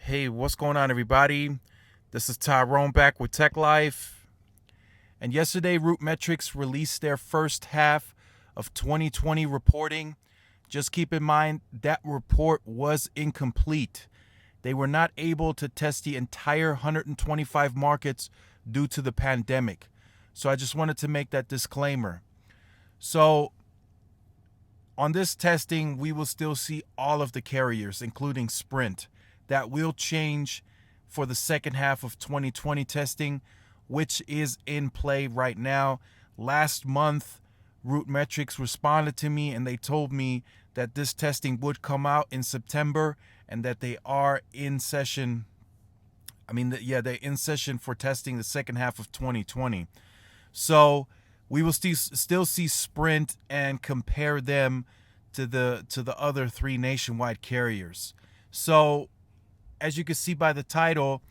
Hey, what's going on, everybody? This is Tyrone back with Tech Life. And yesterday, Root Metrics released their first half of 2020 reporting. Just keep in mind that report was incomplete. They were not able to test the entire 125 markets due to the pandemic. So I just wanted to make that disclaimer. So on this testing, we will still see all of the carriers, including Sprint. That will change for the second half of 2020 testing, which is in play right now. Last month, Root Metrics responded to me and they told me that this testing would come out in September and that they are in session. They're in session for testing the second half of 2020. So we will still see Sprint and compare them to the other three nationwide carriers. So as you can see by the title,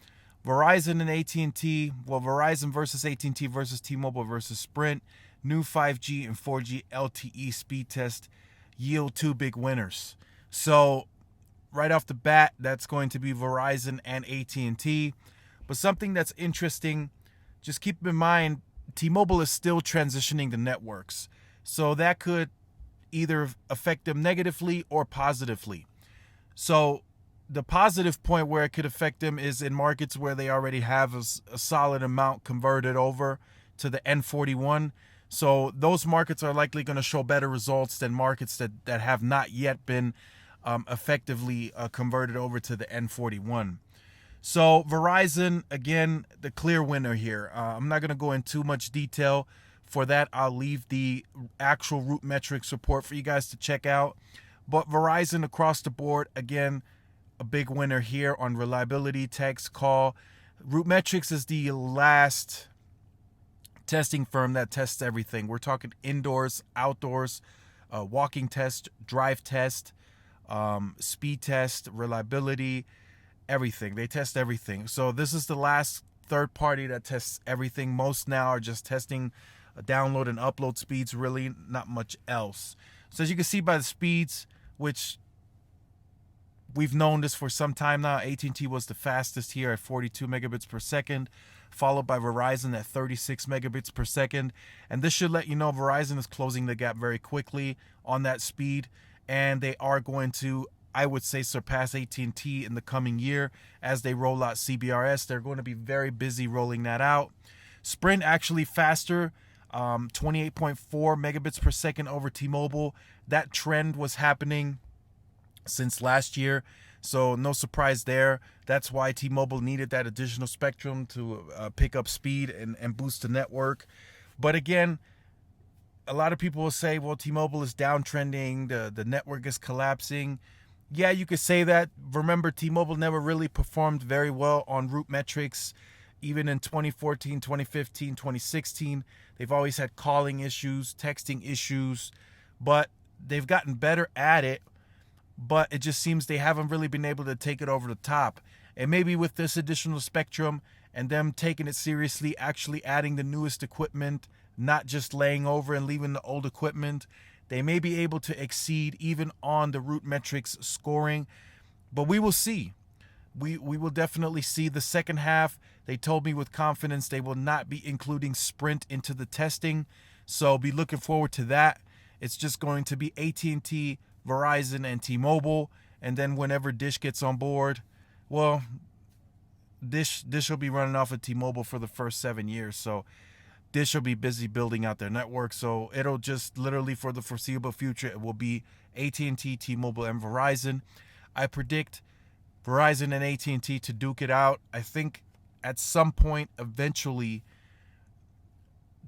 Verizon and AT&T, Verizon versus AT&T versus T-Mobile versus Sprint, new 5G and 4G LTE speed test yield two big winners. So right off the bat, that's going to be Verizon and AT&T. But something that's interesting, just keep in mind, T-Mobile is still transitioning the networks. So that could either affect them negatively or positively. So the positive point where it could affect them is in markets where they already have a solid amount converted over to the N41. So those markets are likely going to show better results than markets that have not yet been effectively converted over to the N41. So Verizon, again, the clear winner here. I'm not going to go into too much detail. For that, I'll leave the actual Root Metrics report for you guys to check out. But Verizon across the board, again, a big winner here on reliability, text, call. Root Metrics is the last testing firm that tests everything. We're talking indoors, outdoors, walking test, drive test, speed test, reliability, everything. They test everything. So this is the last third party that tests everything. Most now are just testing download and upload speeds, really not much else. So as you can see by the speeds, which we've known this for some time now, AT&T was the fastest here at 42 megabits per second, followed by Verizon at 36 megabits per second. And this should let you know Verizon is closing the gap very quickly on that speed, and they are going to, I would say, surpass AT&T in the coming year as they roll out CBRS. They're going to be very busy rolling that out. Sprint actually faster, 28.4 megabits per second over T-Mobile. That trend was happening since last year, so no surprise there. That's why T-Mobile needed that additional spectrum to pick up speed and boost the network. But again, a lot of people will say, well, T-Mobile is downtrending, the network is collapsing. Yeah, you could say that. Remember, T-Mobile never really performed very well on Root Metrics. Even in 2014, 2015, 2016, they've always had calling issues, texting issues, but they've gotten better at it. But it just seems they haven't really been able to take it over the top. And maybe with this additional spectrum and them taking it seriously, actually adding the newest equipment, not just laying over and leaving the old equipment, they may be able to exceed even on the Root Metrics scoring. But we will see. We will definitely see the second half. They told me with confidence they will not be including Sprint into the testing. So be looking forward to that. It's just going to be AT&T, Verizon, and T-Mobile. And then whenever Dish gets on board, well, Dish will be running off of T-Mobile for the first 7 years. So Dish will be busy building out their network. So it'll just literally for the foreseeable future, it will be AT&T, T-Mobile, and Verizon. I predict Verizon and AT&T to duke it out. I think at some point, eventually,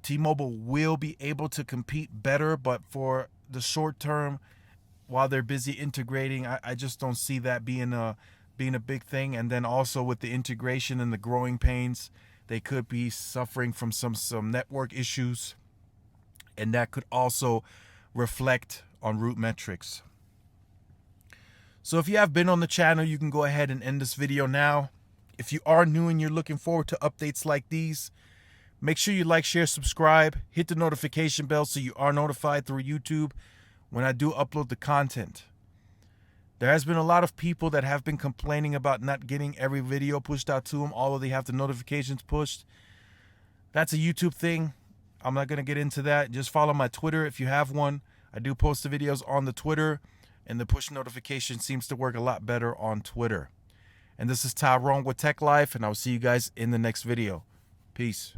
T-Mobile will be able to compete better. But for the short term, while they're busy integrating, I just don't see that being a big thing. And then also with the integration and the growing pains, they could be suffering from some network issues, and that could also reflect on Root Metrics. So if you have been on the channel, you can go ahead and end this video now. If you are new and you're looking forward to updates like these, make sure you like, share, subscribe, hit the notification bell so you are notified through YouTube when I do upload the content. There has been a lot of people that have been complaining about not getting every video pushed out to them, although they have the notifications pushed. That's a YouTube thing. I'm not going to get into that. Just follow my Twitter if you have one. I do post the videos on the Twitter, and the push notification seems to work a lot better on Twitter. And this is Tyrone with Tech Life, and I'll see you guys in the next video. Peace.